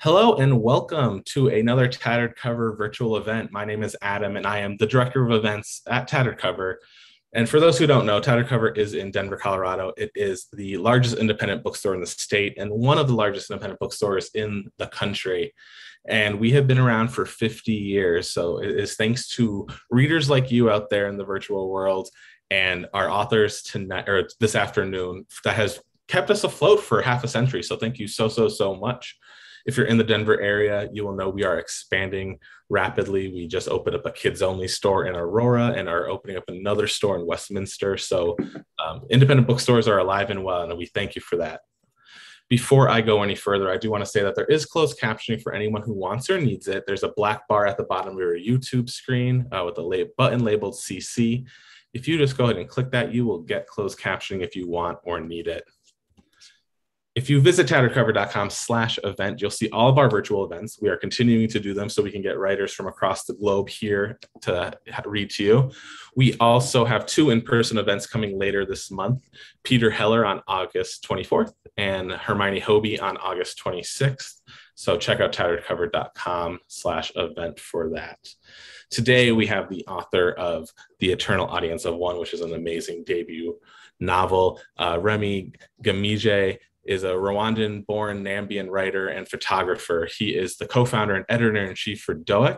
Hello and welcome to another Tattered Cover virtual event. My name is Adam and I am the director of events at Tattered Cover. And for those who don't know, Tattered Cover is in Denver, Colorado. It is the largest independent bookstore in the state and one of the largest independent bookstores in the country. And we have been around for 50 years. So it is thanks to readers like you out there in the virtual world and our authors tonight or this afternoon that has kept us afloat for half a century. So thank you so much. If you're in the Denver area, you will know we are expanding rapidly. We just opened up a kids only store in Aurora and are opening up another store in Westminster. So independent bookstores are alive and well, and we thank you for that. Before I go any further, I do want to say that there is closed captioning for anyone who wants or needs it. There's a black bar at the bottom of your YouTube screen with a button labeled CC. If you just go ahead and click that, you will get closed captioning if you want or need it. If you visit tatteredcover.com/event, you'll see all of our virtual events. We are continuing to do them so we can get writers from across the globe here to read to you. We also have two in-person events coming later this month. Peter Heller on August 24th and Hermione Hobie on August 26th. So check out tatteredcover.com/event for that. Today, we have the author of The Eternal Audience of One, which is an amazing debut novel. Rémy Ngamije is a Rwandan-born Nambian writer and photographer. He is the co-founder and editor-in-chief for Doic,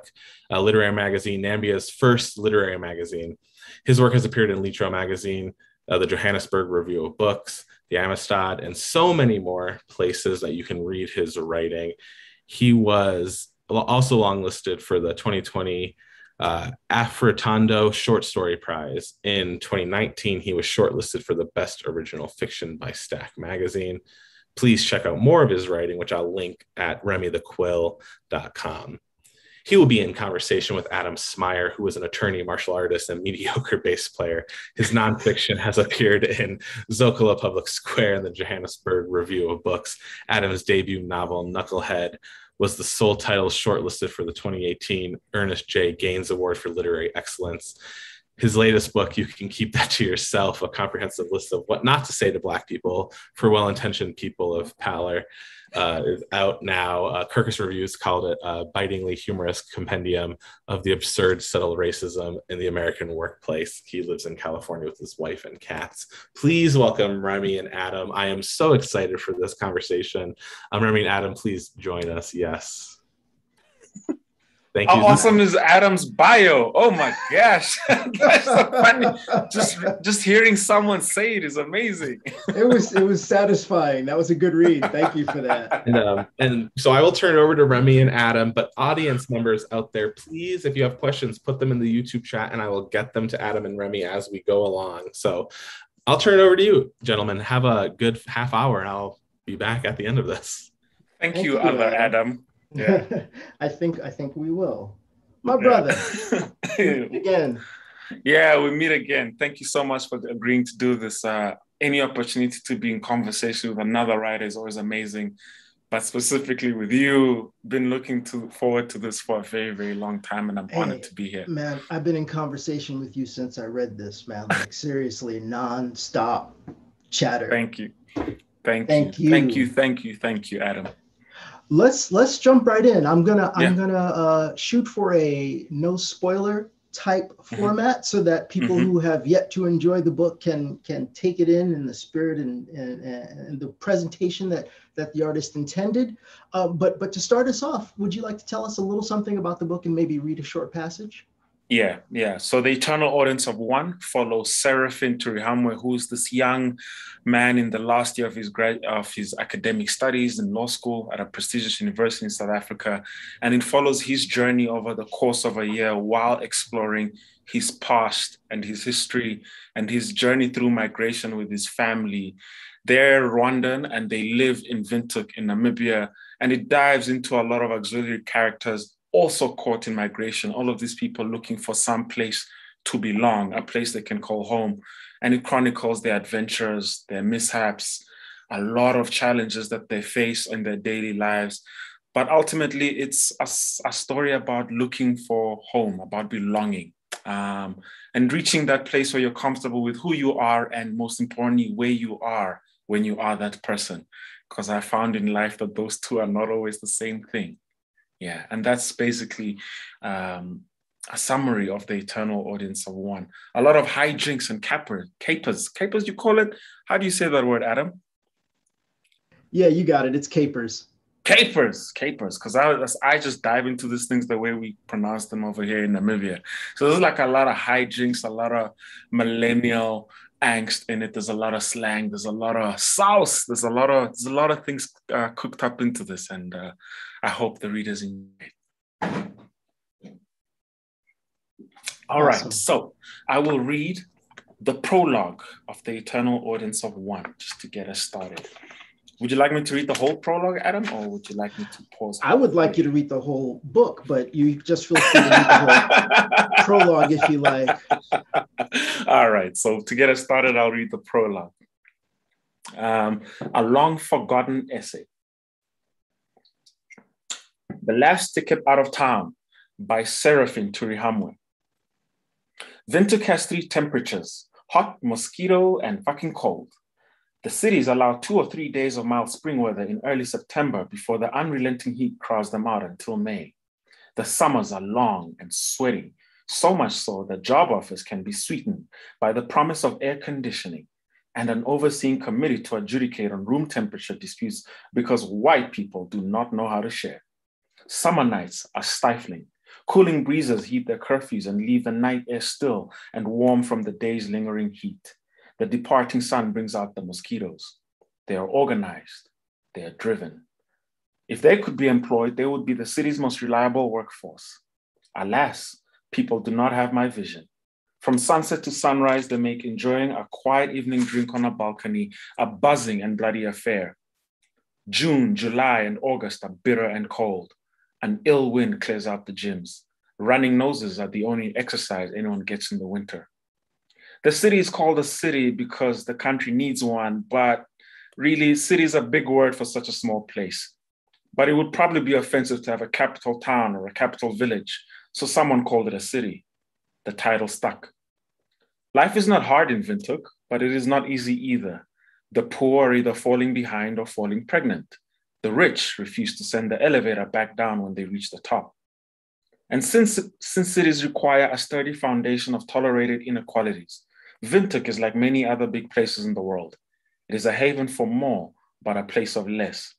a literary magazine, Nambia's first literary magazine. His work has appeared in Litro magazine, the Johannesburg Review of Books, the Amistad, and so many more places that you can read his writing. He was also longlisted for the 2020 Afritondo Short Story Prize. In 2019, he was shortlisted for the Best Original Fiction by Stack Magazine. Please check out more of his writing, which I'll link at remythequill.com. He will be in conversation with Adam Smyer, who is an attorney, martial artist, and mediocre bass player. His nonfiction has appeared in Zocalo Public Square and the Johannesburg Review of Books. Adam's debut novel, Knucklehead, was the sole title shortlisted for the 2018 Ernest J. Gaines Award for Literary Excellence. His latest book, You Can Keep That to Yourself, a comprehensive list of what not to say to Black people for well-intentioned people of pallor, is out now. Kirkus Reviews called it a bitingly humorous compendium of the absurd, subtle racism in the American workplace. He lives in California with his wife and cats. Please welcome Rémy and Adam. I am so excited for this conversation. Rémy and Adam, please join us. Yes. Thank you. How awesome is Adam's bio? Oh my gosh. That's so funny. Just hearing someone say it is amazing. It was satisfying. That was a good read. Thank you for that. And so I will turn it over to Rémy and Adam, but audience members out there, please, if you have questions, put them in the YouTube chat and I will get them to Adam and Rémy as we go along. So I'll turn it over to you, gentlemen. Have a good half hour and I'll be back at the end of this. Thank you, other Adam. Yeah. I think we will. My brother. Again. Yeah, we meet again. Thank you so much for agreeing to do this. Any opportunity to be in conversation with another writer is always amazing. But specifically with you, been looking forward to this for a very long time, and I'm honored to be here. Man, I've been in conversation with you since I read this, man. Like seriously, non-stop chatter. Thank you. Thank you, Adam. Let's jump right in. I'm gonna shoot for a no spoiler type format so that people who have yet to enjoy the book can take it in the spirit and the presentation that the artist intended. But to start us off, would you like to tell us a little something about the book and maybe read a short passage? Yeah. So The Eternal Audience of One follows Serafin Turihamwe, who's this young man in the last year of his academic studies in law school at a prestigious university in South Africa. And it follows his journey over the course of a year while exploring his past and his history and his journey through migration with his family. They're Rwandan and they live in Windhoek in Namibia. And it dives into a lot of auxiliary characters also caught in migration, all of these people looking for some place to belong, a place they can call home. And it chronicles their adventures, their mishaps, a lot of challenges that they face in their daily lives. But ultimately, it's a story about looking for home, about belonging, and reaching that place where you're comfortable with who you are and most importantly, where you are when you are that person. because I found in life that those two are not always the same thing. Yeah, and that's basically a summary of the eternal audience of one. A lot of hijinks and capers, you call it? How do you say that word, Adam? Yeah, you got it. It's capers. Capers, because I just dive into these things the way we pronounce them over here in Namibia. So there's like a lot of hijinks, a lot of millennial angst in it. There's a lot of slang. There's a lot of sauce. There's a lot of things cooked up into this, and I hope the readers enjoy it. All right, so I will read the prologue of the eternal audience of one, just to get us started. Would you like me to read the whole prologue, Adam, or would you like me to pause? I would like you to read the whole book, but you just feel free to read the whole prologue if you like. All right, so to get us started, I'll read the prologue. A long forgotten essay. The Last Ticket Out of Town by Seraphine Turihamwe. Windhoek has 3 temperatures: hot, mosquito, and fucking cold. The cities allow 2 or 3 days of mild spring weather in early September before the unrelenting heat crowds them out until May. The summers are long and sweaty, so much so that job offers can be sweetened by the promise of air conditioning and an overseeing committee to adjudicate on room temperature disputes because white people do not know how to share. Summer nights are stifling. Cooling breezes heat their curfews and leave the night air still and warm from the day's lingering heat. The departing sun brings out the mosquitoes. They are organized. They are driven. If they could be employed, they would be the city's most reliable workforce. Alas, people do not have my vision. From sunset to sunrise, they make enjoying a quiet evening drink on a balcony a buzzing and bloody affair. June, July, and August are bitter and cold. An ill wind clears out the gyms. Running noses are the only exercise anyone gets in the winter. The city is called a city because the country needs one, but really, city is a big word for such a small place. But it would probably be offensive to have a capital town or a capital village, so someone called it a city. The title stuck. Life is not hard in Windhoek, but it is not easy either. The poor are either falling behind or falling pregnant. The rich refuse to send the elevator back down when they reach the top. And since cities require a sturdy foundation of tolerated inequalities, Windhoek is like many other big places in the world. It is a haven for more, but a place of less.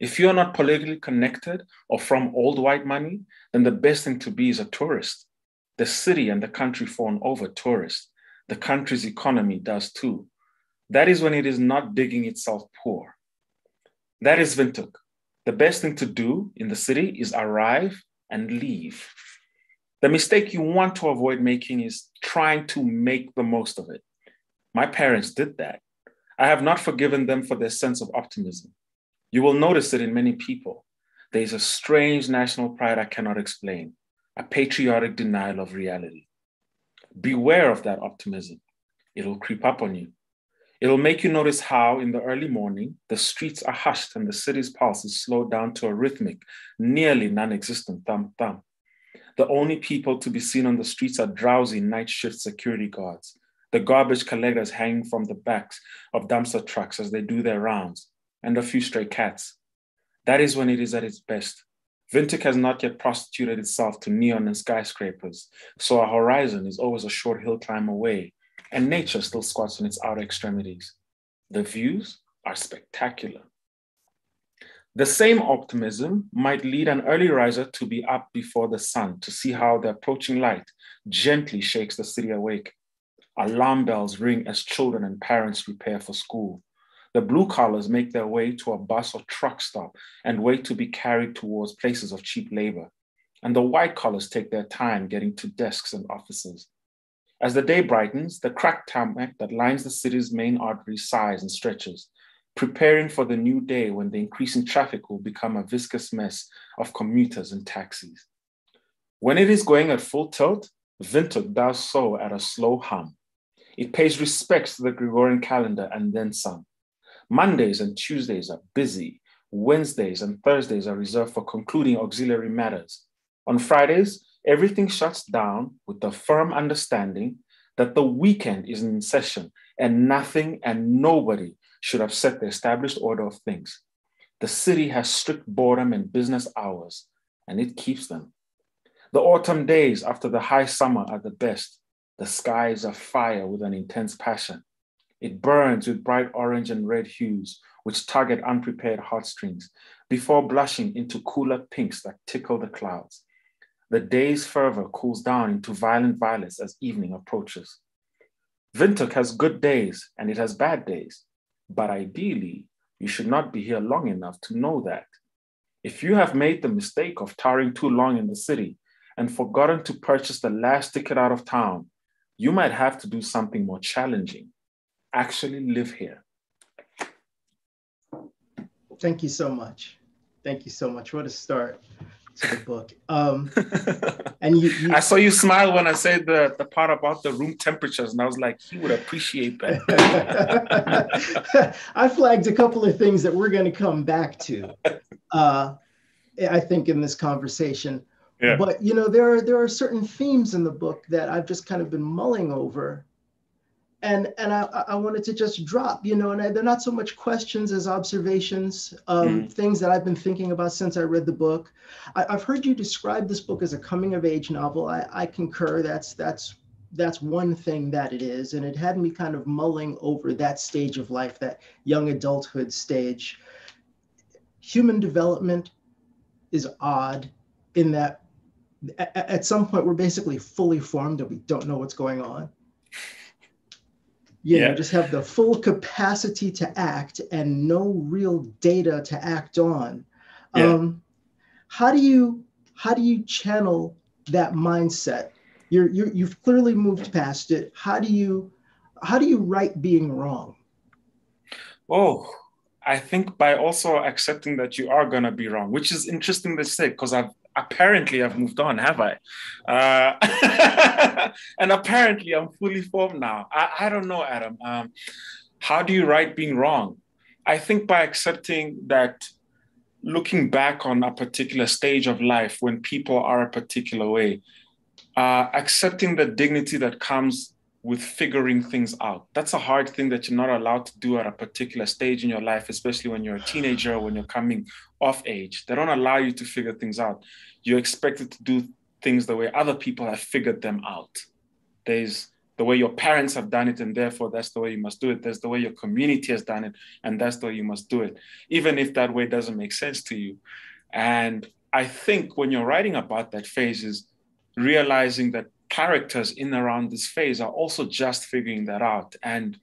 If you're not politically connected or from old white money, then the best thing to be is a tourist. The city and the country fawn over tourists. The country's economy does too. That is when it is not digging itself poor. That is Windhoek. The best thing to do in the city is arrive and leave. The mistake you want to avoid making is trying to make the most of it. My parents did that. I have not forgiven them for their sense of optimism. You will notice it in many people. There is a strange national pride I cannot explain, a patriotic denial of reality. Beware of that optimism. It'll creep up on you. It'll make you notice how, in the early morning, the streets are hushed and the city's pulse is slowed down to a rhythmic, nearly non-existent thump-thump. The only people to be seen on the streets are drowsy night shift security guards, the garbage collectors hanging from the backs of dumpster trucks as they do their rounds, and a few stray cats. That is when it is at its best. Windhoek has not yet prostituted itself to neon and skyscrapers, so our horizon is always a short hill climb away, and nature still squats on its outer extremities. The views are spectacular. The same optimism might lead an early riser to be up before the sun to see how the approaching light gently shakes the city awake. Alarm bells ring as children and parents prepare for school. The blue collars make their way to a bus or truck stop and wait to be carried towards places of cheap labor. And the white collars take their time getting to desks and offices. As the day brightens, the cracked tarmac that lines the city's main artery sighs and stretches, preparing for the new day when the increasing traffic will become a viscous mess of commuters and taxis. When it is going at full tilt, Windhoek does so at a slow hum. It pays respects to the Gregorian calendar and then some. Mondays and Tuesdays are busy. Wednesdays and Thursdays are reserved for concluding auxiliary matters. On Fridays, everything shuts down with the firm understanding that the weekend is in session and nothing and nobody should have set the established order of things. The city has strict boredom and business hours, and it keeps them. The autumn days after the high summer are the best. The skies are fire with an intense passion. It burns with bright orange and red hues, which tug at unprepared heartstrings, before blushing into cooler pinks that tickle the clouds. The day's fervor cools down into violent violets as evening approaches. Windhoek has good days and it has bad days, but ideally, you should not be here long enough to know that. If you have made the mistake of tarrying too long in the city and forgotten to purchase the last ticket out of town, you might have to do something more challenging. Actually live here. Thank you so much. Thank you so much. What a start to the book. And I saw you smile when I said the part about the room temperatures, and I was like, he would appreciate that. I flagged a couple of things that we're going to come back to, I think, in this conversation. Yeah. But, you know, there are certain themes in the book that I've just kind of been mulling over. And I wanted to just drop, you know, and they're not so much questions as observations, things that I've been thinking about since I read the book. I've heard you describe this book as a coming of age novel. I concur. That's one thing that it is. And it had me kind of mulling over that stage of life, that young adulthood stage. Human development is odd in that at some point we're basically fully formed and we don't know what's going on. You know, just have the full capacity to act and no real data to act on. How do you channel that mindset? You've clearly moved past it. How do you write being wrong? Oh, I think by also accepting that you are gonna be wrong, which is interesting to say because I've moved on, have I? And apparently I'm fully formed now. I don't know, Adam. How do you write being wrong? I think by accepting that, looking back on a particular stage of life when people are a particular way, accepting the dignity that comes with figuring things out. That's a hard thing that you're not allowed to do at a particular stage in your life, especially when you're a teenager, when you're coming of age. They don't allow you to figure things out. You're expected to do things the way other people have figured them out. There's the way your parents have done it, and therefore that's the way you must do it. There's the way your community has done it, and that's the way you must do it, even if that way doesn't make sense to you. And I think when you're writing about that phase is realizing that characters in around this phase are also just figuring that out. And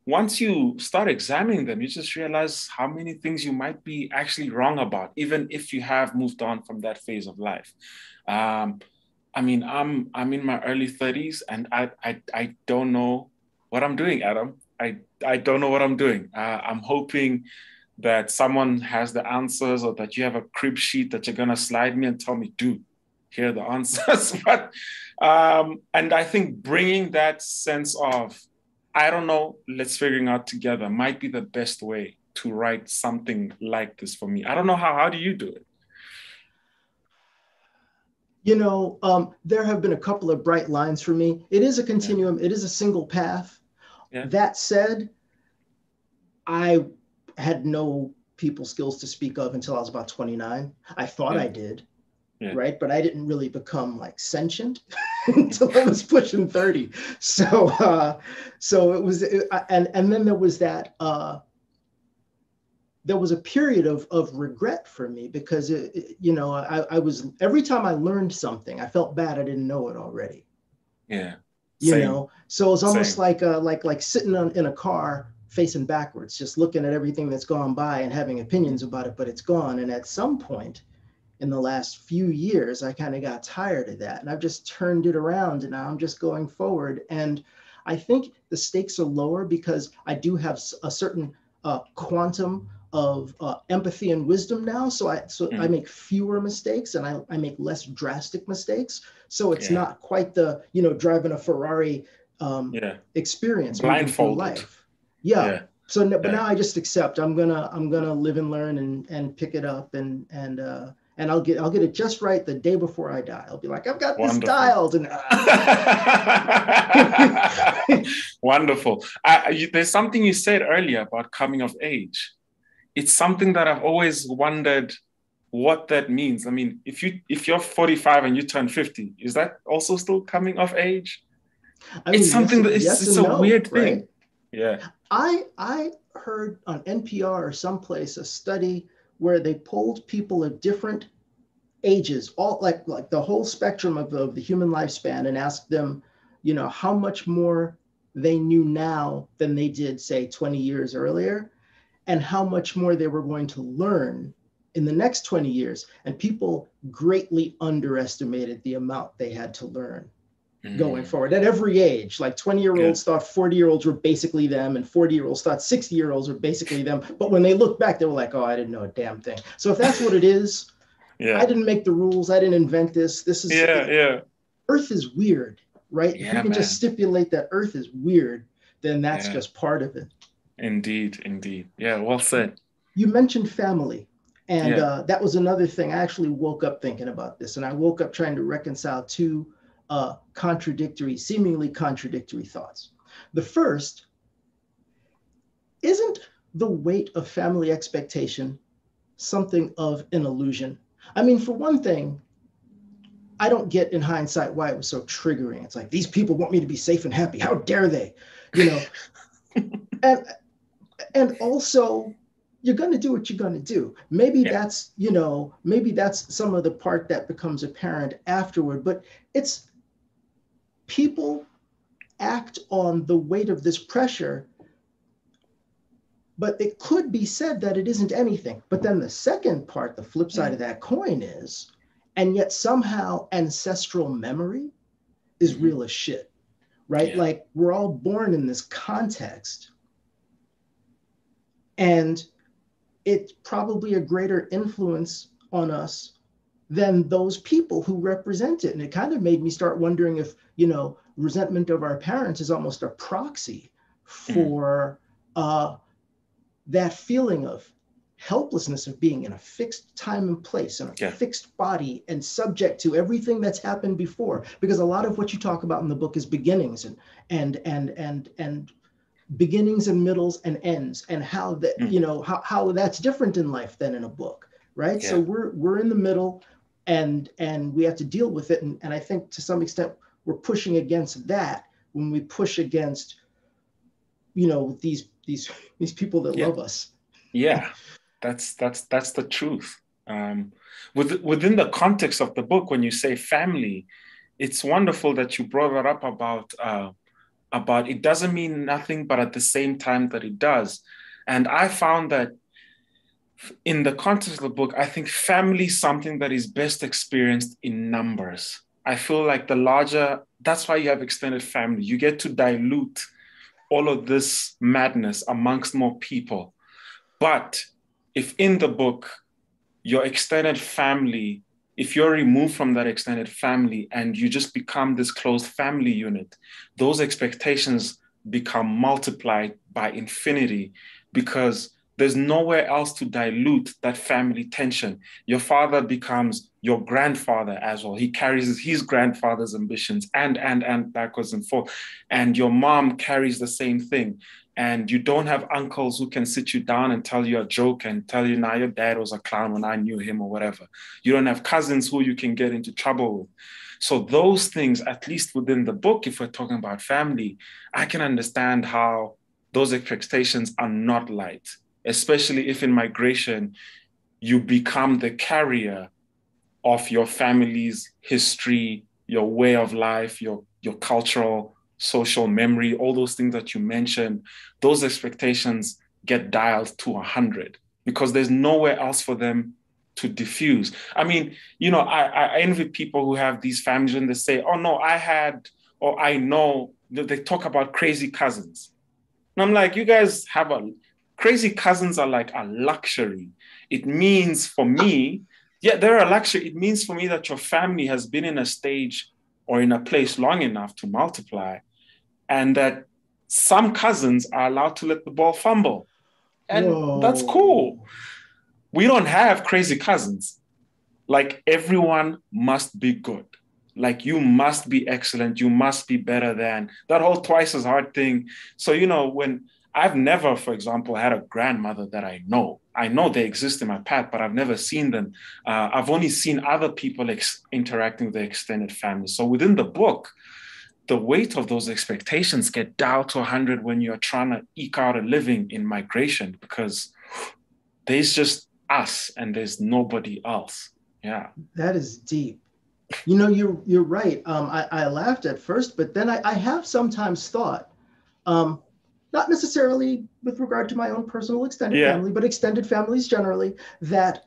once you start examining them, you just realize how many things you might be actually wrong about, even if you have moved on from that phase of life. I mean, I'm in my early 30s and I don't know what I'm doing, Adam. I don't know what I'm doing. I'm hoping that someone has the answers or that you have a crib sheet that you're going to slide me and tell me, dude, here are the answers. But and I think bringing that sense of, I don't know, let's figuring out together might be the best way to write something like this for me. I don't know how do you do it? You know, there have been a couple of bright lines for me. It is a continuum. It is a single path. That said, I had no people skills to speak of until I was about 29. I thought I did. Right. But I didn't really become like sentient until I was pushing 30. So it was, and then there was that, there was a period of regret for me because, you know, I was, every time I learned something, I felt bad I didn't know it already. Yeah. You know, so it's almost like sitting in a car facing backwards, just looking at everything that's gone by and having opinions about it, but it's gone. And at some point, in the last few years, I kind of got tired of that. And I've just turned it around and now I'm just going forward. And I think the stakes are lower because I do have a certain quantum of empathy and wisdom now. So I make fewer mistakes and I make less drastic mistakes. So it's not quite the, you know, driving a Ferrari experience. Blindfolded. Life. So, but now I just accept I'm gonna live and learn and pick it up and and I'll get it just right the day before I die. I'll be like, I've got Wonderful. this dialed, and wonderful. There's something you said earlier about coming of age. It's something that I've always wondered what that means. I mean, if you're 45 and you turn 50, is that also still coming of age? I mean, it's something yes, it's a no, weird thing. Right? Yeah. I heard on NPR or someplace a study where they polled people of different ages, all like the whole spectrum of the human lifespan, and asked them, how much more they knew now than they did, say, 20 years earlier, and how much more they were going to learn in the next 20 years. And people greatly underestimated the amount they had to learn going forward at every age. Like 20-year-olds thought 40-year-olds were basically them, and 40-year-olds thought 60-year-olds were basically them. But when they look back, they were like, oh, I didn't know a damn thing. So if that's what it is, I didn't make the rules. I didn't invent this. This is Earth is weird, right? If we can just stipulate that Earth is weird, then that's just part of it. Indeed. Yeah, well said. You mentioned family. And that was another thing. I actually woke up thinking about this, and I woke up trying to reconcile two seemingly contradictory thoughts. The first, isn't the weight of family expectation something of an illusion? I mean, for one thing, I don't get in hindsight why it was so triggering. It's like, these people want me to be safe and happy. How dare they? And also, you're going to do what you're going to do. Maybe that's some of the part that becomes apparent afterward, but it's people act on the weight of this pressure, but it could be said that it isn't anything. But then the second part, the flip side of that coin is, and yet somehow ancestral memory is real as shit, right? Like, we're all born in this context, and it's probably a greater influence on us than those people who represent it. And it kind of made me start wondering if, resentment of our parents is almost a proxy for that feeling of helplessness of being in a fixed time and place and a fixed body and subject to everything that's happened before. Because a lot of what you talk about in the book is beginnings and beginnings and middles and ends, and how that how that's different in life than in a book, right? So we're in the middle, and we have to deal with it, and I think to some extent we're pushing against that when we push against these people that love us. That's the truth. Within the context of the book, when you say family, it's wonderful that you brought that up about it doesn't mean nothing, but at the same time that it does. And I found that in the context of the book, I think family is something that is best experienced in numbers. I feel like that's why you have extended family. You get to dilute all of this madness amongst more people. But if in the book, your extended family, if you're removed from that extended family and you just become this closed family unit, those expectations become multiplied by infinity, because there's nowhere else to dilute that family tension. Your father becomes your grandfather as well. He carries his grandfather's ambitions and backwards and forth. And your mom carries the same thing. And you don't have uncles who can sit you down and tell you a joke and tell you, nah, your dad was a clown when I knew him or whatever. You don't have cousins who you can get into trouble with. So those things, at least within the book, if we're talking about family, I can understand how those expectations are not light, especially if in migration, you become the carrier of your family's history, your way of life, your cultural, social memory, all those things that you mentioned. Those expectations get dialed to 100 because there's nowhere else for them to diffuse. I mean, I envy people who have these families and they say, oh no, I had, or I know, they talk about crazy cousins. And I'm like, you guys have crazy cousins are like a luxury. It means for me, they're a luxury. It means for me that your family has been in a stage or in a place long enough to multiply, and that some cousins are allowed to let the ball fumble. And That's cool. We don't have crazy cousins. like everyone must be good. Like you must be excellent. You must be better than that whole twice as hard thing. So, when I've never, for example, had a grandmother that I know they exist in my path, but I've never seen them. I've only seen other people interacting with their extended family. So within the book, the weight of those expectations get down to 100 when you're trying to eke out a living in migration, because there's just us and there's nobody else. Yeah. That is deep. You're right. I laughed at first, but then I have sometimes thought, not necessarily with regard to my own personal extended family, but extended families generally, that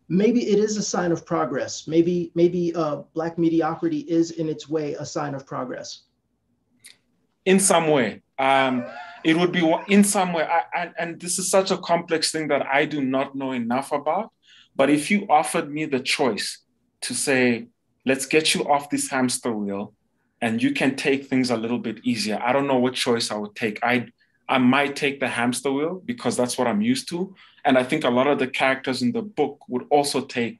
maybe it is a sign of progress. Maybe Black mediocrity is in its way a sign of progress. In some way. It would be in some way. And this is such a complex thing that I do not know enough about. But if you offered me the choice to say, let's get you off this hamster wheel and you can take things a little bit easier, I don't know what choice I would take. I might take the hamster wheel because that's what I'm used to. And I think a lot of the characters in the book would also take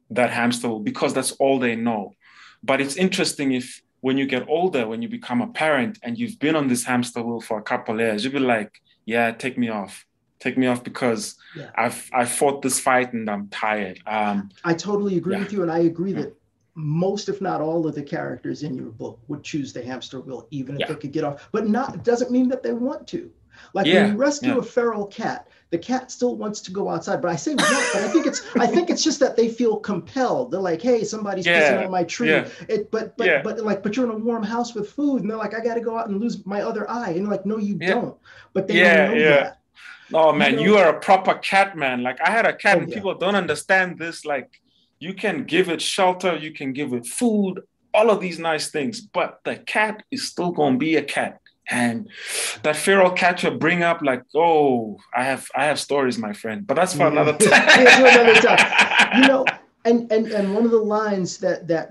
that hamster wheel because that's all they know. But it's interesting when you get older, when you become a parent and you've been on this hamster wheel for a couple of years, you'll be like, yeah, take me off because I fought this fight and I'm tired. I totally agree with you. And I agree that most, if not all of the characters in your book would choose the hamster wheel, even if they could get off, but it doesn't mean that they want to. Like when you rescue a feral cat, the cat still wants to go outside. But I say want, but I think it's just that they feel compelled. They're like, hey, somebody's pissing on my tree. But you're in a warm house with food, and they're like, I got to go out and lose my other eye. And you're like, no, you don't. But they don't know that. Oh man, you are a proper cat man. Like I had a cat, and people don't understand this. Like you can give it shelter, you can give it food, all of these nice things, but the cat is still gonna be a cat. And that feral cat you bring up, like, oh, I have stories, my friend, but that's for another time. Another time. And one of the lines that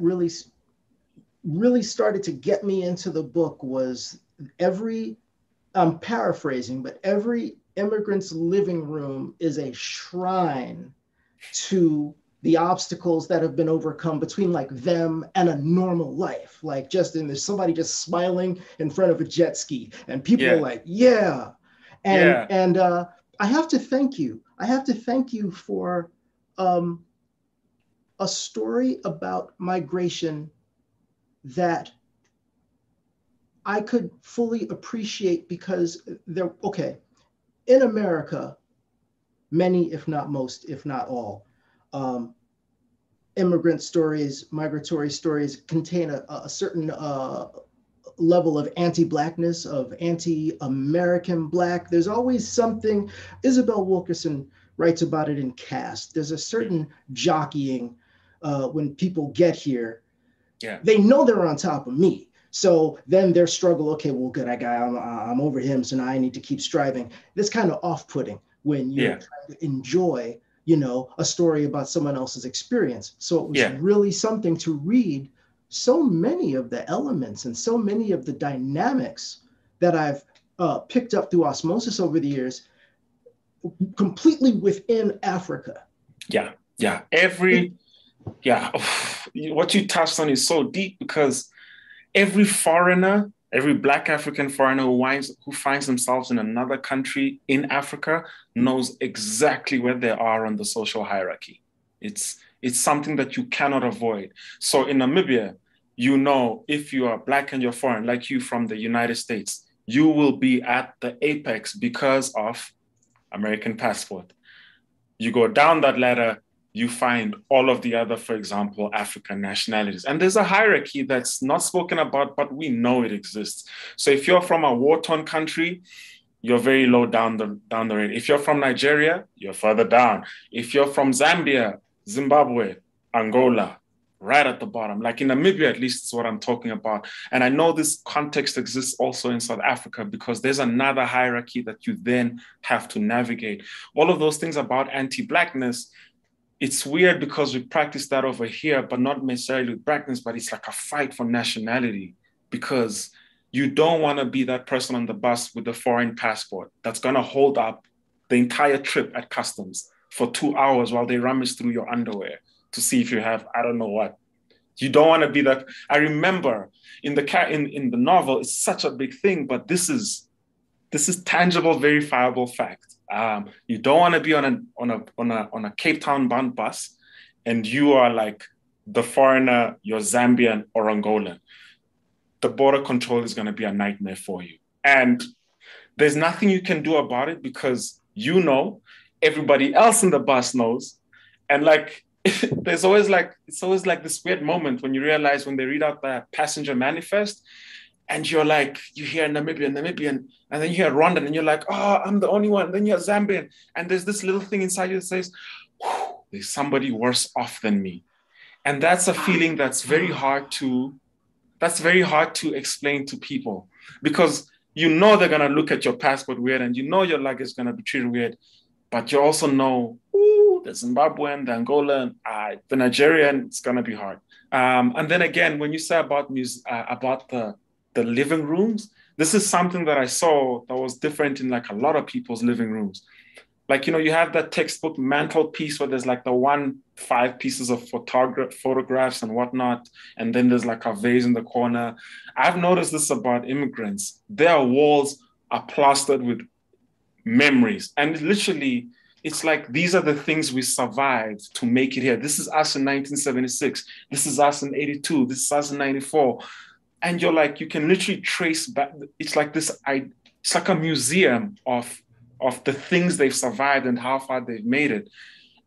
really started to get me into the book was I'm paraphrasing, but every immigrant's living room is a shrine to the obstacles that have been overcome between like them and a normal life. Like there's somebody just smiling in front of a jet ski and people are like, And I have to thank you. I have to thank you for a story about migration that I could fully appreciate because in America, many, if not most, if not all, immigrant stories, migratory stories contain a certain level of anti-Blackness, of anti-American Black. There's always something. Isabel Wilkerson writes about it in Caste. There's a certain jockeying when people get here. Yeah. They know they're on top of me. So then their struggle, okay, well, good, I'm over him, so now I need to keep striving. This kind of off-putting when you're trying to enjoy, a story about someone else's experience. So it was really something to read so many of the elements and so many of the dynamics that I've picked up through osmosis over the years, completely within Africa. Yeah. What you touched on is so deep because every foreigner, every Black African foreigner who finds themselves in another country in Africa knows exactly where they are on the social hierarchy. It's something that you cannot avoid. So in Namibia, if you are Black and you're foreign, like you from the United States, you will be at the apex because of American passport. You go down that ladder, you find all of the other, for example, African nationalities. And there's a hierarchy that's not spoken about, but we know it exists. So if you're from a war-torn country, you're very low down the rate. If you're from Nigeria, you're further down. If you're from Zambia, Zimbabwe, Angola, right at the bottom. Like in Namibia, at least, is what I'm talking about. And I know this context exists also in South Africa because there's another hierarchy that you then have to navigate. All of those things about anti-Blackness, it's weird because we practice that over here, but not necessarily with Blackness, but it's like a fight for nationality because you don't want to be that person on the bus with the foreign passport that's going to hold up the entire trip at customs for 2 hours while they rummage through your underwear to see if you have, I don't know what. You don't want to be that. I remember in the novel, it's such a big thing, but this is tangible, verifiable fact. You don't want to be on a Cape Town bound bus, and you are like the foreigner, you're Zambian or Angolan. The border control is going to be a nightmare for you, and there's nothing you can do about it because you know everybody else in the bus knows, and like it's always like this weird moment when you realize when they read out the passenger manifest. And you're like, you hear Namibian, and then you hear Rwandan, and you're like, oh, I'm the only one. And then you're Zambian. And there's this little thing inside you that says, there's somebody worse off than me. And that's a feeling that's very hard to explain to people, because you know they're gonna look at your passport weird, and you know your luggage is gonna be treated weird, but you also know, the Zimbabwean, the Angolan, the Nigerian, it's gonna be hard. And then again, when you say about the living rooms, this is something that I saw that was different in like a lot of people's living rooms. Like, you have that textbook mantelpiece where there's like the 5 pieces of photographs and whatnot. And then there's like a vase in the corner. I've noticed this about immigrants. Their walls are plastered with memories. And literally, it's like, these are the things we survived to make it here. This is us in 1976. This is us in 82. This is us in 94. And you're like, you can literally trace back. It's like it's like a museum of the things they've survived and how far they've made it.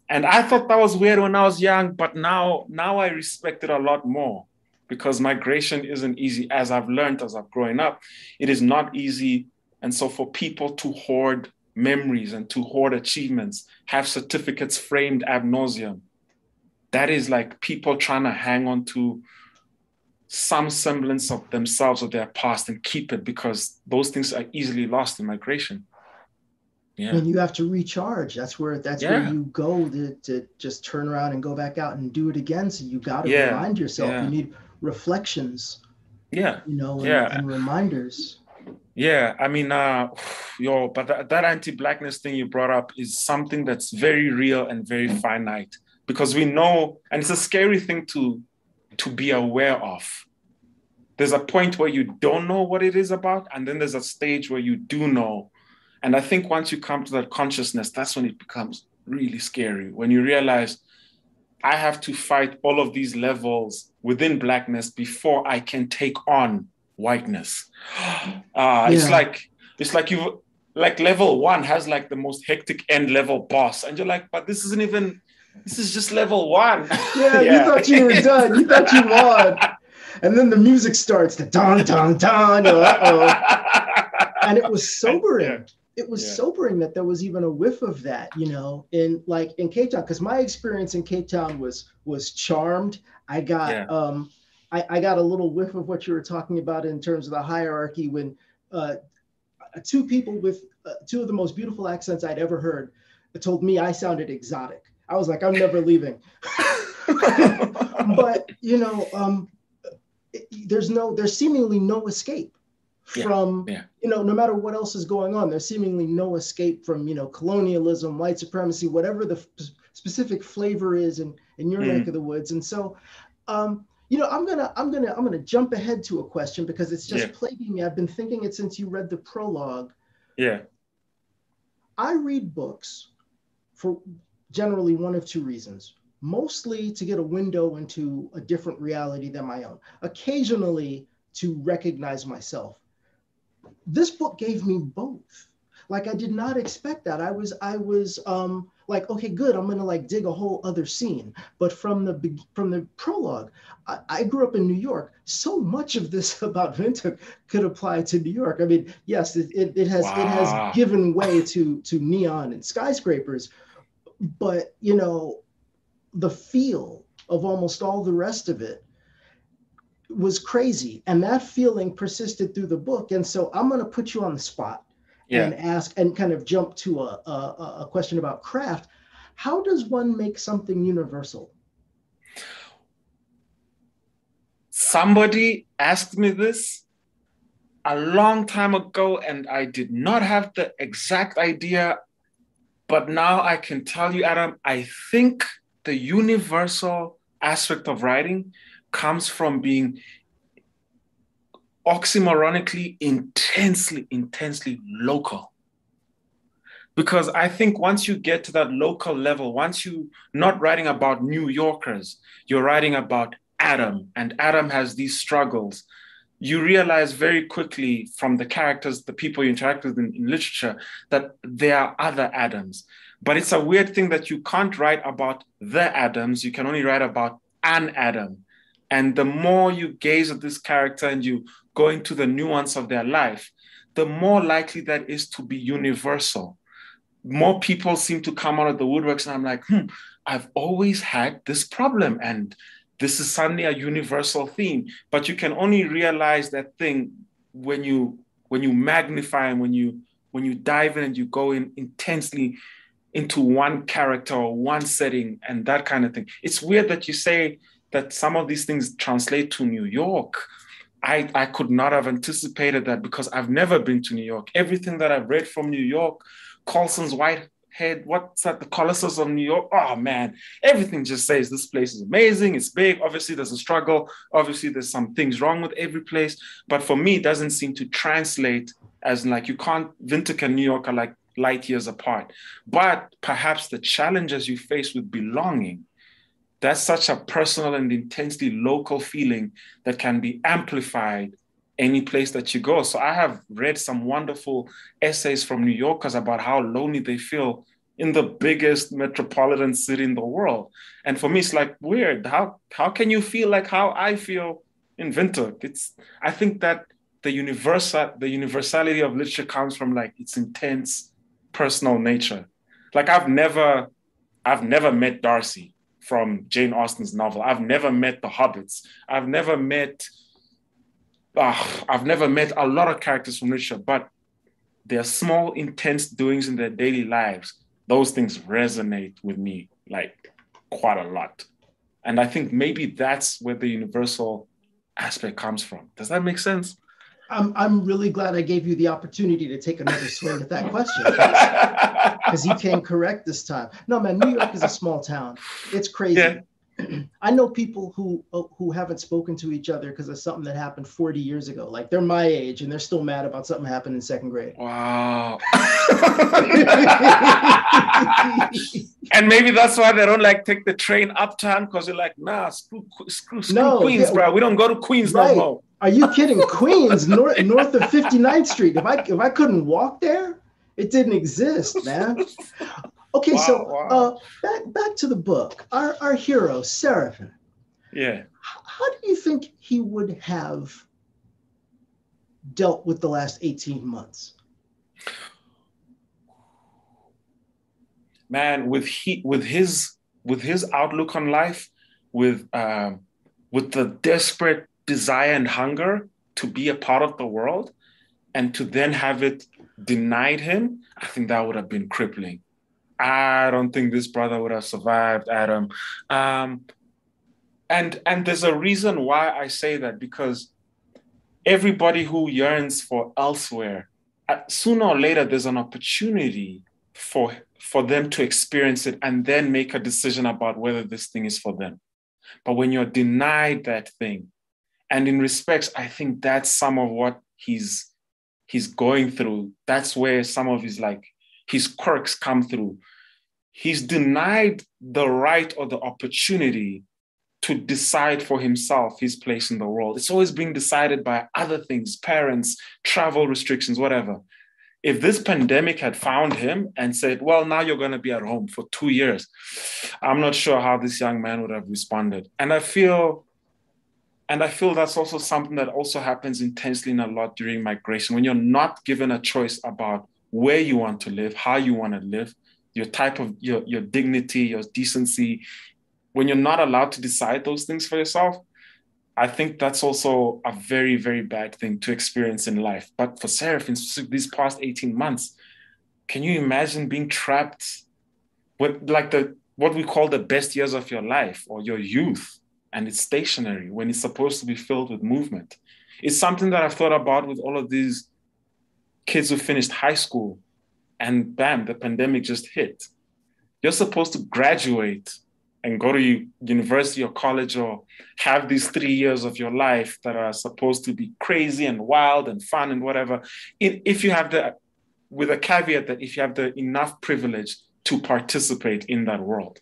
And I thought that was weird when I was young, but now I respect it a lot more, because migration isn't easy. As I've learned, as I've grown up, it is not easy. And so for people to hoard memories and to hoard achievements, have certificates framed ad nauseum, that is like people trying to hang on to some semblance of themselves or their past and keep it, because those things are easily lost in migration. Yeah. And you have to recharge. That's where you go to just turn around and go back out and do it again. So you got to remind yourself. You need reflections. And reminders. Yeah, I mean, but that anti-blackness thing you brought up is something that's very real and very finite, because we know, and it's a scary thing to be aware of. There's a point where you don't know what it is about, and then there's a stage where you do know. And I think once you come to that consciousness, that's when it becomes really scary. When you realize, I have to fight all of these levels within blackness before I can take on whiteness. It's like you, like level 1 has like the most hectic end level boss, and you're like, but this is just level 1. You thought you were done. You thought you won. And then the music starts, the don, don, don. And it was sobering. It was sobering that there was even a whiff of that, in Cape Town, because my experience in Cape Town was charmed. I got I got a little whiff of what you were talking about in terms of the hierarchy when 2 people with 2 of the most beautiful accents I'd ever heard told me I sounded exotic. I was like, I'm never leaving. But, there's seemingly no escape from, no matter what else is going on, there's seemingly no escape from, colonialism, white supremacy, whatever the specific flavor is in your neck of the woods. And so, I'm gonna jump ahead to a question because it's just plaguing me. I've been thinking it since you read the prologue. Yeah. I read books for generally one of 2 reasons. Mostly to get a window into a different reality than my own. Occasionally to recognize myself. This book gave me both. Like, I did not expect that. I was like, okay, good. I'm gonna like dig a whole other scene. But from the prologue, I grew up in New York. So much of this about Windhoek could apply to New York. I mean, yes, it has given way to neon and skyscrapers, but the feel of almost all the rest of it was crazy. And that feeling persisted through the book. And so I'm going to put you on the spot and ask and kind of jump to a question about craft. How does one make something universal? Somebody asked me this a long time ago, and I did not have the exact idea, But now I can tell you, Adam, I think the universal aspect of writing comes from being oxymoronically, intensely local. Because I think once you get to that local level, once you're not writing about New Yorkers, you're writing about Adam, and Adam has these struggles, you realize very quickly from the characters, the people you interact with in literature, that there are other Adams. But it's a weird thing that you can't write about the Adams, you can only write about an Adam. And the more you gaze at this character and you go into the nuance of their life, the more likely that is to be universal. More people seem to come out of the woodworks, and I'm like, I've always had this problem, and this is suddenly a universal theme. But you can only realize that thing when you magnify and when you dive in and you go in intensely into one character or one setting and that kind of thing. It's weird that you say that some of these things translate to New York. I could not have anticipated that because I've never been to New York. Everything that I've read from New York, Colson's Whitehead, what's that, the Colossus of New York? Oh man, everything just says this place is amazing, it's big. Obviously there's a struggle. Obviously there's some things wrong with every place. But for me, it doesn't seem to translate as like you can't, Windhoek and New York are like light years apart. But perhaps the challenges you face with belonging, that's such a personal and intensely local feeling that can be amplified any place that you go. So I have read some wonderful essays from New Yorkers about how lonely they feel in the biggest metropolitan city in the world. And for me, it's like weird. How can you feel like how I feel in Windhoek? I think that the universality of literature comes from like its intense personal nature. Like I've never met Darcy from Jane Austen's novel. I've never met the Hobbits. I've never met a lot of characters from literature, but their small, intense doings in their daily lives, those things resonate with me like quite a lot. And I think maybe that's where the universal aspect comes from. Does that make sense? I'm really glad I gave you the opportunity to take another swing at that question, because you came correct this time. No, man, New York is a small town. It's crazy. Yeah. I know people who haven't spoken to each other because of something that happened 40 years ago. Like they're my age and they're still mad about something happened in second grade. Wow. And maybe that's why they don't like take the train uptown, because they're like, nah, screw Queens, bro. We don't go to Queens no more. Are you kidding? Queens, north of 59th Street. If I couldn't walk there, it didn't exist, man. Okay, back to the book. Our hero, Seraphin. Yeah. How do you think he would have dealt with the last 18 months? Man, with his outlook on life, with the desperate desire and hunger to be a part of the world, and to then have it denied him, I think that would have been crippling. I don't think this brother would have survived, Adam. And there's a reason why I say that, because everybody who yearns for elsewhere, sooner or later, there's an opportunity for them to experience it and then make a decision about whether this thing is for them. But when you're denied that thing, and in respects, I think that's some of what he's going through. That's where some of his quirks come through. He's denied the right or the opportunity to decide for himself his place in the world. It's always being decided by other things, parents, travel restrictions, whatever. If this pandemic had found him and said, well, now you're going to be at home for 2 years, I'm not sure how this young man would have responded. And I feel that's also something that also happens intensely in a lot during migration. When you're not given a choice about where you want to live, how you want to live, your type of, your dignity, your decency, when you're not allowed to decide those things for yourself, I think that's also a very, very bad thing to experience in life. But for Seraphin, these past 18 months, can you imagine being trapped with what we call the best years of your life or your youth, and it's stationary when it's supposed to be filled with movement? It's something that I've thought about with all of these kids who finished high school and bam, the pandemic just hit. You're supposed to graduate and go to university or college or have these 3 years of your life that are supposed to be crazy and wild and fun and whatever. If you have with a caveat that if you have the enough privilege to participate in that world.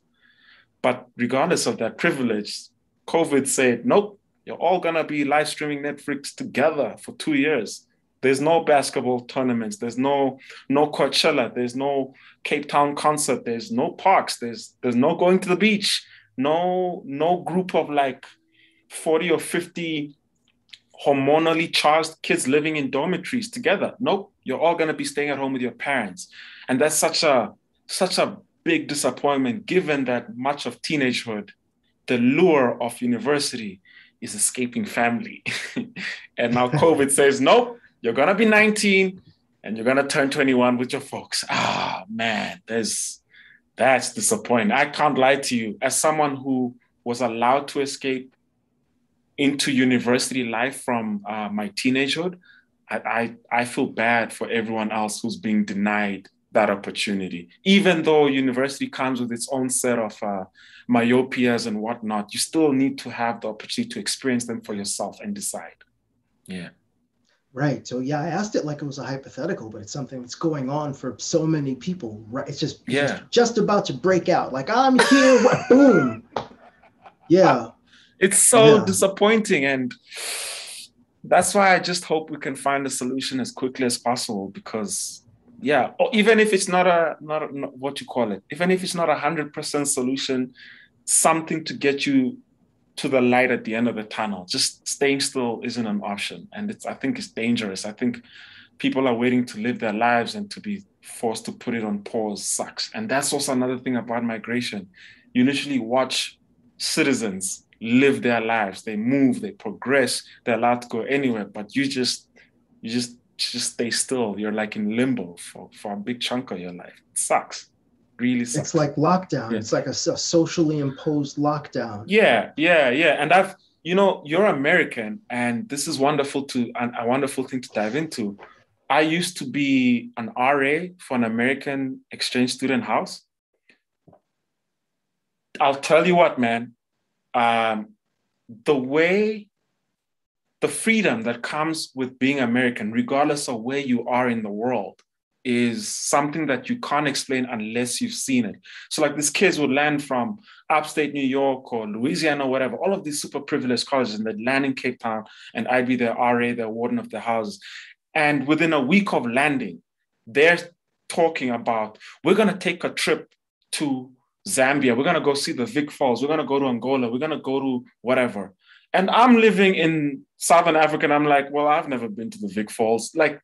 But regardless of that privilege, COVID said, nope, you're all gonna be live streaming Netflix together for 2 years. There's no basketball tournaments. There's no Coachella. There's no Cape Town concert. There's no parks. There's no going to the beach. No group of like 40 or 50 hormonally charged kids living in dormitories together. Nope, you're all gonna be staying at home with your parents. And that's such a big disappointment, given that much of teenagehood, the lure of university is escaping family. And now COVID says, nope, you're gonna be 19 and you're gonna turn 21 with your folks. Ah, man, that's disappointing. I can't lie to you. As someone who was allowed to escape into university life from my teenagehood, I feel bad for everyone else who's being denied that opportunity. Even though university comes with its own set of myopias and whatnot, you still need to have the opportunity to experience them for yourself and decide. Yeah. Right. So yeah, I asked it like it was a hypothetical, but it's something that's going on for so many people. Right. It's just about to break out. Like, I'm here. Boom. Yeah. It's so disappointing. And that's why I just hope we can find a solution as quickly as possible, because even if it's not what you call it, even if it's not 100% solution, something to get you to the light at the end of the tunnel. Just staying still isn't an option. And I think it's dangerous. I think people are waiting to live their lives, and to be forced to put it on pause sucks. And that's also another thing about migration. You literally watch citizens live their lives. They move, they progress, they're allowed to go anywhere, but you just stay still. You're like in limbo for a big chunk of your life. It sucks. Really sucks. It's like lockdown. Yeah. It's like a socially imposed lockdown. Yeah. And you're American, and this is a wonderful thing to dive into. I used to be an RA for an American exchange student house. I'll tell you what, man, the freedom that comes with being American, regardless of where you are in the world, is something that you can't explain unless you've seen it. So like these kids would land from upstate New York or Louisiana or whatever, all of these super privileged colleges, and they'd land in Cape Town, and I'd be their RA, their warden of the houses. And within a week of landing, they're talking about, we're going to take a trip to Zambia. We're going to go see the Vic Falls. We're going to go to Angola. We're going to go to whatever. And I'm living in Southern Africa, and I'm like, well, I've never been to the Vic Falls. Like,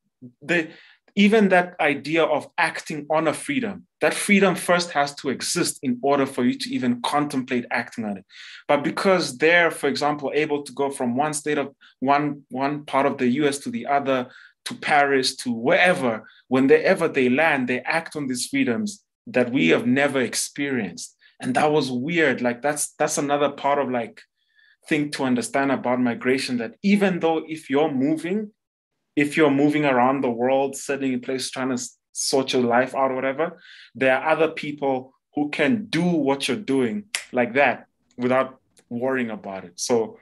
even that idea of acting on a freedom, that freedom first has to exist in order for you to even contemplate acting on it. But because they're, for example, able to go from one state of one part of the US to the other, to Paris, to wherever, whenever they land, they act on these freedoms that we have never experienced. And that was weird. Like that's another part of like thing to understand about migration, that even though if you're moving around the world, sitting in places, trying to sort your life out or whatever, there are other people who can do what you're doing like that without worrying about it. So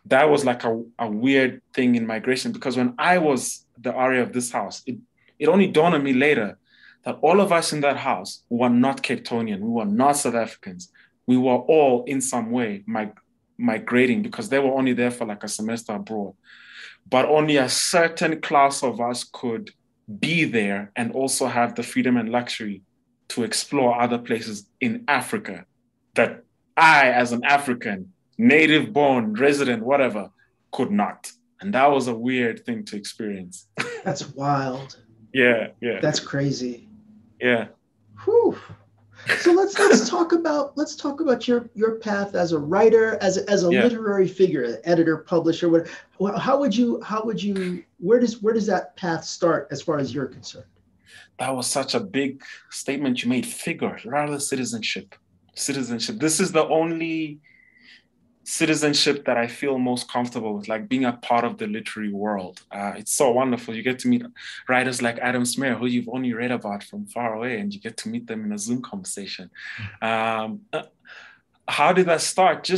that was like a weird thing in migration, because when I was the RA of this house, it only dawned on me later that all of us in that house were not Cape Townian, we were not South Africans. We were all in some way migrating, because they were only there for like a semester abroad. But only a certain class of us could be there and also have the freedom and luxury to explore other places in Africa that I, as an African, native born, resident, whatever, could not. And that was a weird thing to experience. That's wild. Yeah. That's crazy. Yeah. Whew. So let's talk about your path as a writer, as a literary figure, editor, publisher. Where does that path start as far as you're concerned? That was such a big statement you made. Figure, rather citizenship. This is the only citizenship that I feel most comfortable with, like being a part of the literary world. It's so wonderful. You get to meet writers like Adam Smear, who you've only read about from far away, and you get to meet them in a Zoom conversation. How did that start?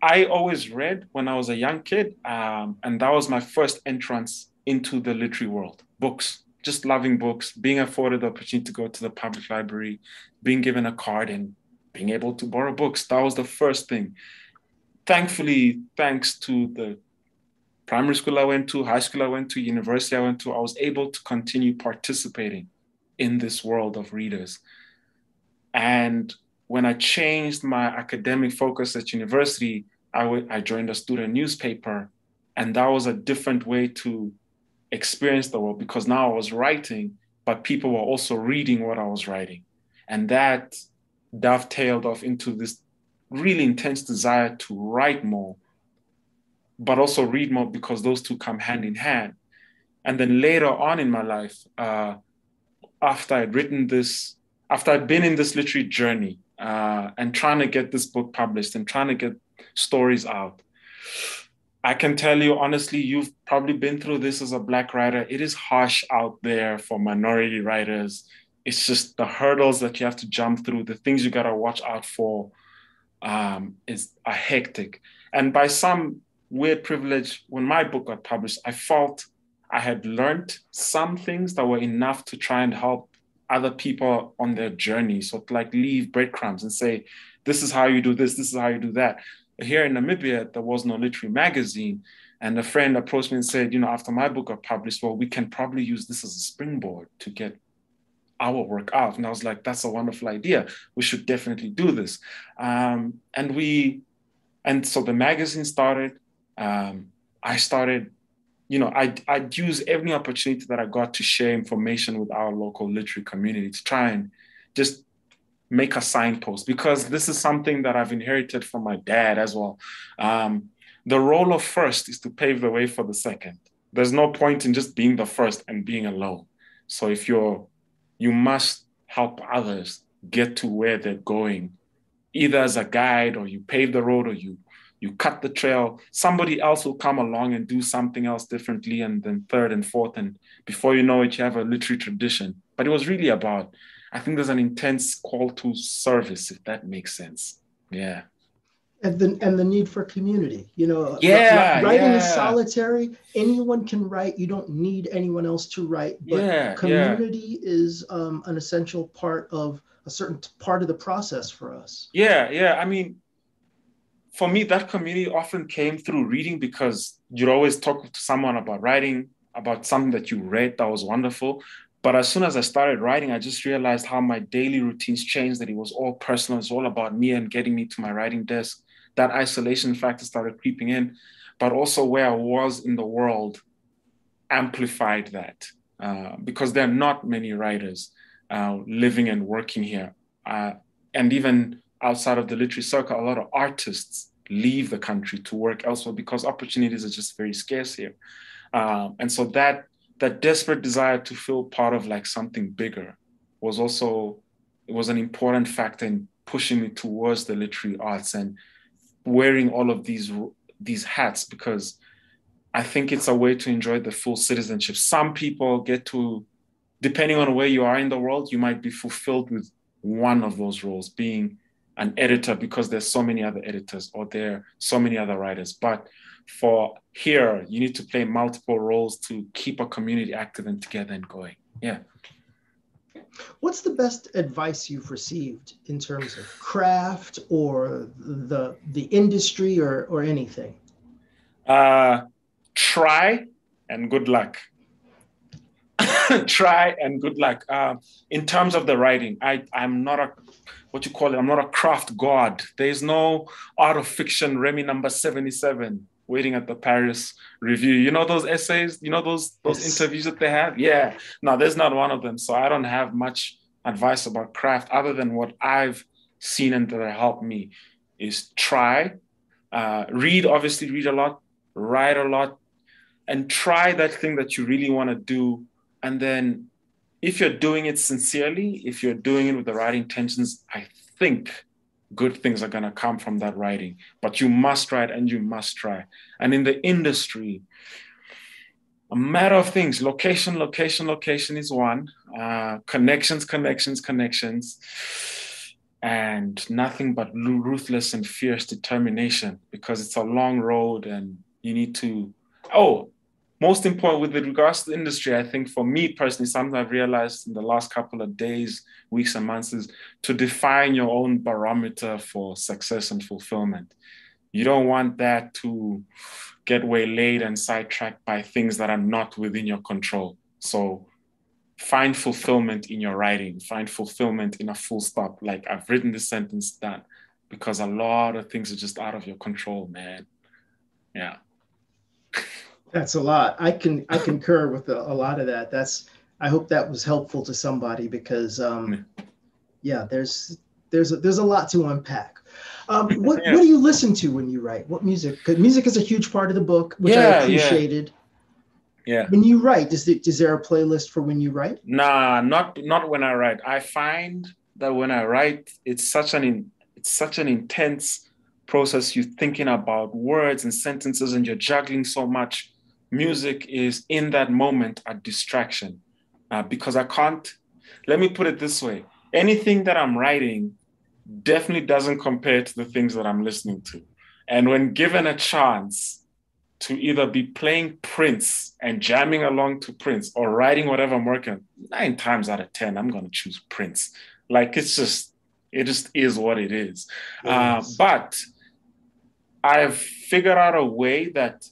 I always read when I was a young kid, and that was my first entrance into the literary world. Books, just loving books, being afforded the opportunity to go to the public library, being given a card and being able to borrow books. That was the first thing. Thankfully, thanks to the primary school I went to, high school I went to, university I went to, I was able to continue participating in this world of readers. And when I changed my academic focus at university, I joined a student newspaper, and that was a different way to experience the world, because now I was writing, but people were also reading what I was writing. And that dovetailed off into this really intense desire to write more, but also read more, because those two come hand in hand. And then later on in my life, after I'd been in this literary journey and trying to get this book published and trying to get stories out, I can tell you honestly, you've probably been through this as a Black writer. It is harsh out there for minority writers. It's just the hurdles that you have to jump through, the things you got to watch out for are hectic. And by some weird privilege, when my book got published, I felt I had learned some things that were enough to try and help other people on their journey. So to like leave breadcrumbs and say, this is how you do this is how you do that. Here in Namibia, there was no literary magazine. And a friend approached me and said, after my book got published, well, we can probably use this as a springboard to get our work out. And I was like, that's a wonderful idea. We should definitely do this. And so the magazine started. I started, I'd use every opportunity that I got to share information with our local literary community, to try and just make a signpost, because this is something that I've inherited from my dad as well. The role of first is to pave the way for the second. There's no point in just being the first and being alone. So you must help others get to where they're going, either as a guide, or you pave the road, or you cut the trail. Somebody else will come along and do something else differently, and then third and fourth, and before you know it, you have a literary tradition. But it was really about, I think there's an intense call to service, if that makes sense. Yeah. And the need for community, writing is solitary. Anyone can write. You don't need anyone else to write, but community is an essential part of a certain part of the process for us. Yeah. I mean, for me, that community often came through reading, because you'd always talk to someone about writing, about something that you read that was wonderful. But as soon as I started writing, I just realized how my daily routines changed, that it was all personal. It's all about me and getting me to my writing desk. That isolation factor started creeping in, but also where I was in the world amplified that, because there are not many writers living and working here. And even outside of the literary circle, a lot of artists leave the country to work elsewhere because opportunities are just very scarce here. And so that desperate desire to feel part of like something bigger was an important factor in pushing me towards the literary arts and wearing all of these hats, because I think it's a way to enjoy the full citizenship. Some people get to, depending on where you are in the world, you might be fulfilled with one of those roles, being an editor, because there's so many other editors, or there are so many other writers. But for here, you need to play multiple roles to keep a community active and together and going. Yeah. What's the best advice you've received in terms of craft or the industry or anything? Try and good luck. Try and good luck. In terms of the writing, I'm not I'm not a craft god. There's no art of fiction, Rémy number 77, waiting at the Paris Review. You know those essays? You know those interviews that they have? Yeah. No, there's not one of them. So I don't have much advice about craft other than what I've seen and that helped me is try, read a lot, write a lot, and try that thing that you really want to do. And then if you're doing it sincerely, if you're doing it with the right intentions, I think good things are going to come from that writing. But you must write and you must try. And in the industry, a matter of things. Location is one. Connections, and nothing but ruthless and fierce determination, because it's a long road and you need to. Oh, most important with regards to the industry, I think for me personally, something I've realized in the last couple of days, weeks, and months is to define your own barometer for success and fulfillment. You don't want that to get waylaid and sidetracked by things that are not within your control. So find fulfillment in your writing, find fulfillment in a full stop. Like, I've written this sentence that, because a lot of things are just out of your control, man. Yeah. That's a lot. I concur with a lot of that. I hope that was helpful to somebody, because yeah, there's a lot to unpack. What do you listen to when you write? What music? Because music is a huge part of the book, which I appreciated. Yeah. When you write, is there a playlist for when you write? Nah, not when I write. I find that when I write, it's such an intense process. You're thinking about words and sentences, and you're juggling so much. Music is, in that moment, a distraction, because I can't. Let me put it this way: anything that I'm writing definitely doesn't compare to the things that I'm listening to. And when given a chance to either be playing Prince and jamming along to Prince, or writing whatever I'm working, 9 times out of 10, I'm going to choose Prince. Like, it just is what it is. Yes. But I've figured out a way that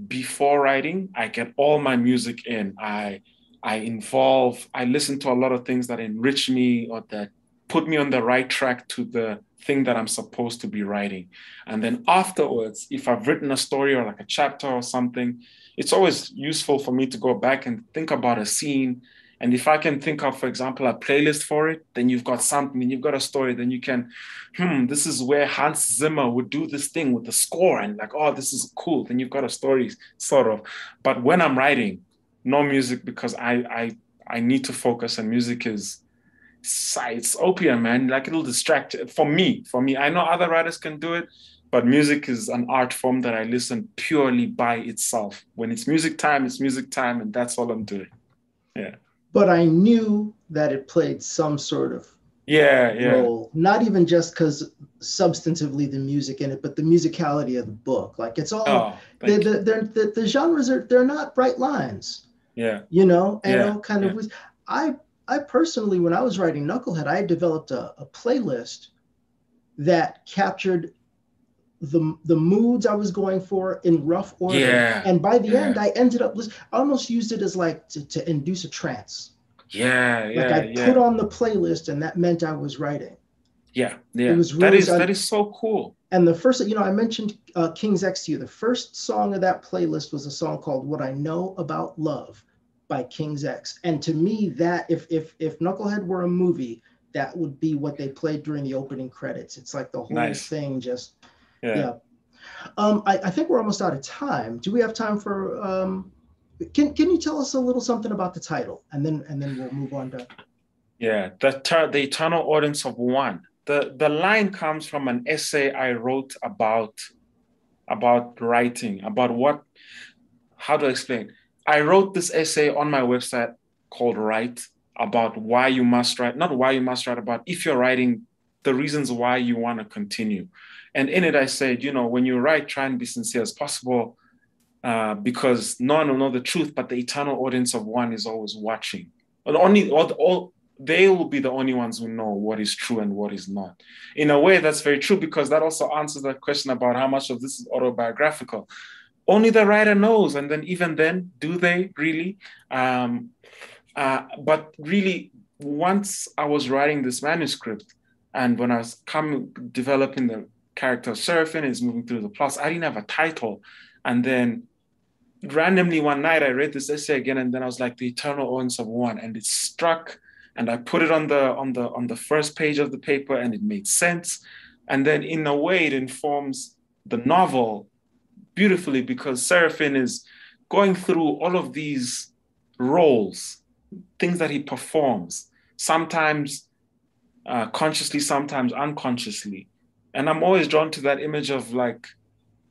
before writing, I get all my music in. I listen to a lot of things that enrich me, or that put me on the right track to the thing that I'm supposed to be writing. And then afterwards, if I've written a story or like a chapter or something, it's always useful for me to go back and think about a scene. And if I can think of, for example, a playlist for it, then you've got something, and you've got a story, then you can, this is where Hans Zimmer would do this thing with the score, and like, oh, this is cool. Then you've got a story, sort of. But when I'm writing, no music, because I need to focus, and music is, it's opium, man. Like, it'll distract. For me, I know other writers can do it, but music is an art form that I listen purely by itself. When it's music time, and that's all I'm doing. Yeah. But I knew that it played some sort of role, not even just because substantively the music in it, but the musicality of the book. Like, it's all, the genres they're not bright lines. Yeah. You know, and it all kind of was. I personally, when I was writing Knucklehead, I developed a playlist that captured the moods I was going for in rough order. Yeah. And by the end, I ended up, I almost used it as like to induce a trance. Like, I put on the playlist, and that meant I was writing. Yeah. It was really, that is so cool. And the first, I mentioned King's X to you. The first song of that playlist was a song called "What I Know About Love" by King's X. And to me, that if Knucklehead were a movie, that would be what they played during the opening credits. It's like the whole thing just, I think we're almost out of time. Do we have time for, can you tell us a little something about the title, and then we'll move on to. Yeah, the Eternal Audience of One. The line comes from an essay I wrote about writing, how to explain. I wrote this essay on my website called Write, about why you must write, not why you must write, about if you're writing, the reasons why you want to continue. And in it, I said, when you write, try and be sincere as possible, because no one will know the truth, but the eternal audience of one is always watching. They will be the only ones who know what is true and what is not. In a way, that's very true, because that also answers that question about how much of this is autobiographical. Only the writer knows, and then even then, do they really? But really, once I was writing this manuscript, and when I was developing the character Seraphine is moving through the plots, I didn't have a title. And then randomly one night, I read this essay again, and then I was like, the eternal audience of one, and it struck. And I put it on the first page of the paper, and it made sense. And then in a way, it informs the novel beautifully, because Seraphine is going through all of these roles, things that he performs, sometimes consciously, sometimes unconsciously. And I'm always drawn to that image of like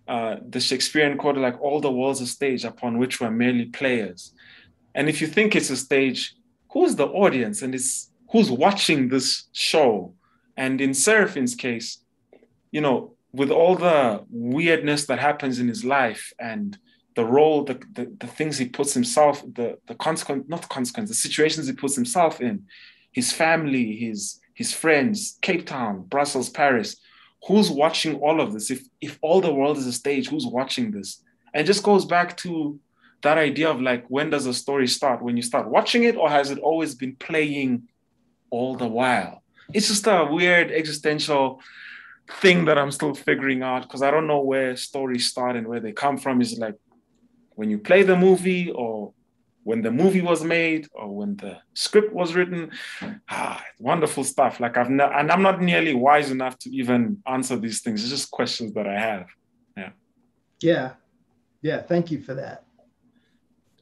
the Shakespearean quote, like all the world's a stage upon which we're merely players. And if you think it's a stage, who's the audience and who's watching this show? And in Seraphine's case, you know, with all the weirdness that happens in his life and the role, the things he puts himself, the consequence, not the consequence, the situations he puts himself in, his family, his friends, Cape Town, Brussels, Paris. Who's watching all of this? If all the world is a stage, who's watching this? And it just goes back to that idea of like, when does a story start? When you start watching it, or has it always been playing all the while? It's just a weird existential thing that I'm still figuring out, because I don't know where stories start and where they come from. Is it like when you play the movie, or when the movie was made, or when the script was written? Wonderful stuff. Like and I'm not nearly wise enough to even answer these things. It's just questions that I have. Yeah. Thank you for that.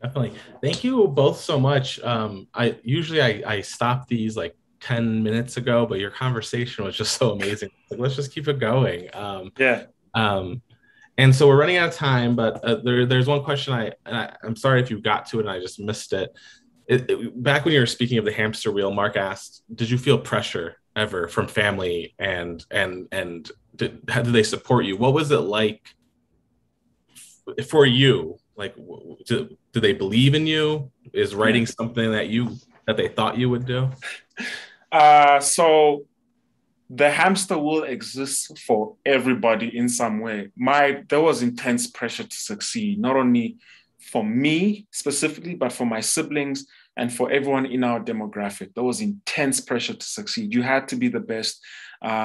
Definitely. Thank you both so much. I stop these like 10 minutes ago, but your conversation was just so amazing. Like, let's just keep it going. And so we're running out of time, but there's one question I'm sorry if you got to it and I just missed it. Back when you were speaking of the hamster wheel, Mark asked, did you feel pressure ever from family and how did they support you? What was it like for you? Like, do they believe in you? Is writing something that they thought you would do? So the hamster wheel exists for everybody in some way. There was intense pressure to succeed, not only for me specifically, but for my siblings and for everyone in our demographic. There was intense pressure to succeed. You had to be the best.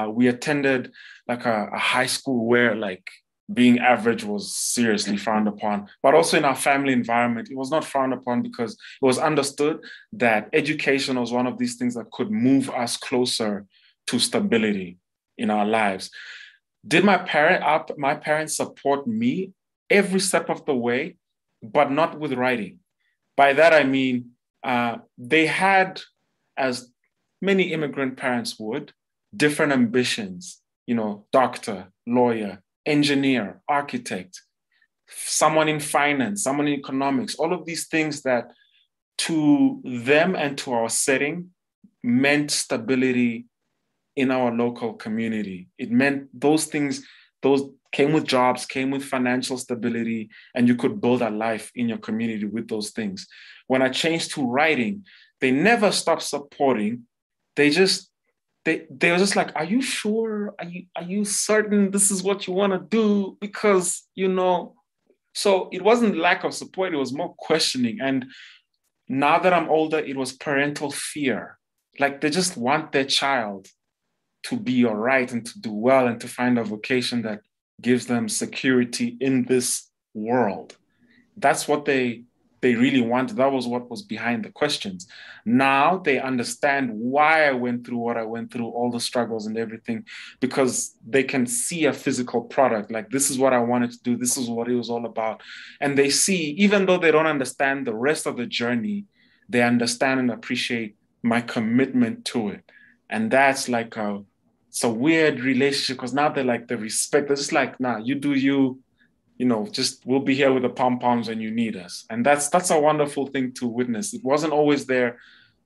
We attended like a high school where like being average was seriously frowned upon, but also in our family environment, it was not frowned upon because it was understood that education was one of these things that could move us closer to stability in our lives. Did my parents support me every step of the way, but not with writing? By that, I mean, they had, as many immigrant parents would, different ambitions, doctor, lawyer, engineer, architect, someone in finance, someone in economics, all of these things that to them and to our setting meant stability in our local community. It meant those things, those came with jobs, came with financial stability, and you could build a life in your community with those things. When I changed to writing, they never stopped supporting. They were just like, are you sure? Are you certain this is what you want to do? Because, so it wasn't lack of support, it was more questioning. And now that I'm older, it was parental fear. Like they just want their child to be all right and to do well and to find a vocation that gives them security in this world. That's what they really wanted. That was what was behind the questions. Now they understand why I went through what I went through, all the struggles and everything, because they can see a physical product. Like, this is what I wanted to do. This is what it was all about. And they see, even though they don't understand the rest of the journey, they understand and appreciate my commitment to it. And that's like it's a weird relationship, because now they're like, the respect. They're just like, nah, you do you. Just we'll be here with the pom-poms when you need us. And that's a wonderful thing to witness. It wasn't always there,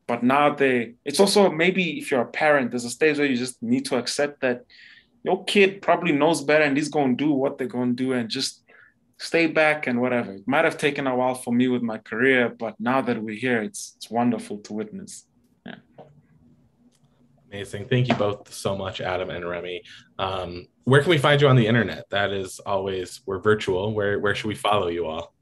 but now it's also, maybe if you're a parent, there's a stage where you just need to accept that your kid probably knows better and he's going to do what they're going to do, and just stay back and whatever. It might have taken a while for me with my career, but now that we're here, it's wonderful to witness. Yeah. Amazing. Thank you both so much, Adam and Rémy. Where can we find you on the internet? That is always, we're virtual. Where should we follow you all?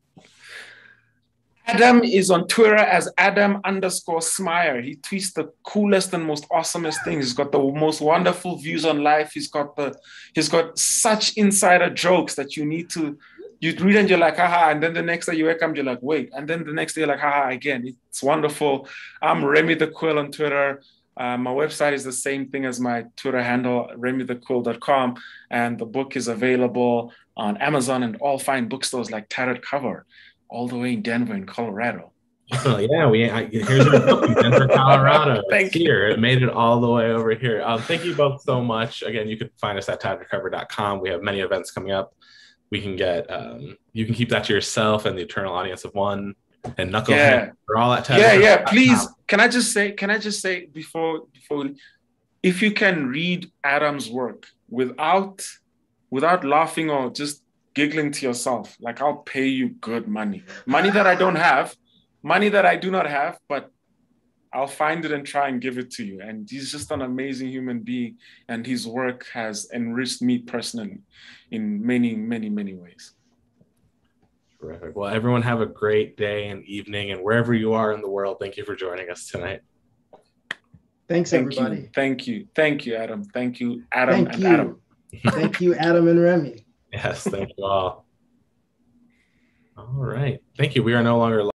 Adam is on Twitter as Adam_Smyer. He tweets the coolest and most awesomest things. He's got the most wonderful views on life. He's got such insider jokes that you read and you're like, haha, and then the next day you wake up, you're like, wait, and then the next day you're like, haha, again. It's wonderful. I'm Rémy the Quill on Twitter. My website is the same thing as my Twitter handle, RémyTheQuill.com, and the book is available on Amazon and all fine bookstores like Tattered Cover, all the way in Denver in Colorado. Definitely, yeah. Here's our book in Denver, Colorado. It's Thank you. here. It made it all the way over here. Thank you both so much. Again, you can find us at tiredrecover.com. We have many events coming up. We can get you can keep that to yourself and the eternal audience of one and Knucklehead. Yeah. We're all at Yeah. Please, can I just say before if you can read Adam's work without laughing or just giggling to yourself, like I'll pay you good money that I don't have, money that I do not have, but I'll find it and try and give it to you. And he's just an amazing human being, and his work has enriched me personally in many, many, many ways. Terrific. Well, everyone have a great day and evening, and wherever you are in the world, thank you for joining us tonight. Thanks, everybody. Thank you, Adam. Thank you, Adam. Thank you, Adam and Rémy. Yes, thank you all. All right. Thank you. We are no longer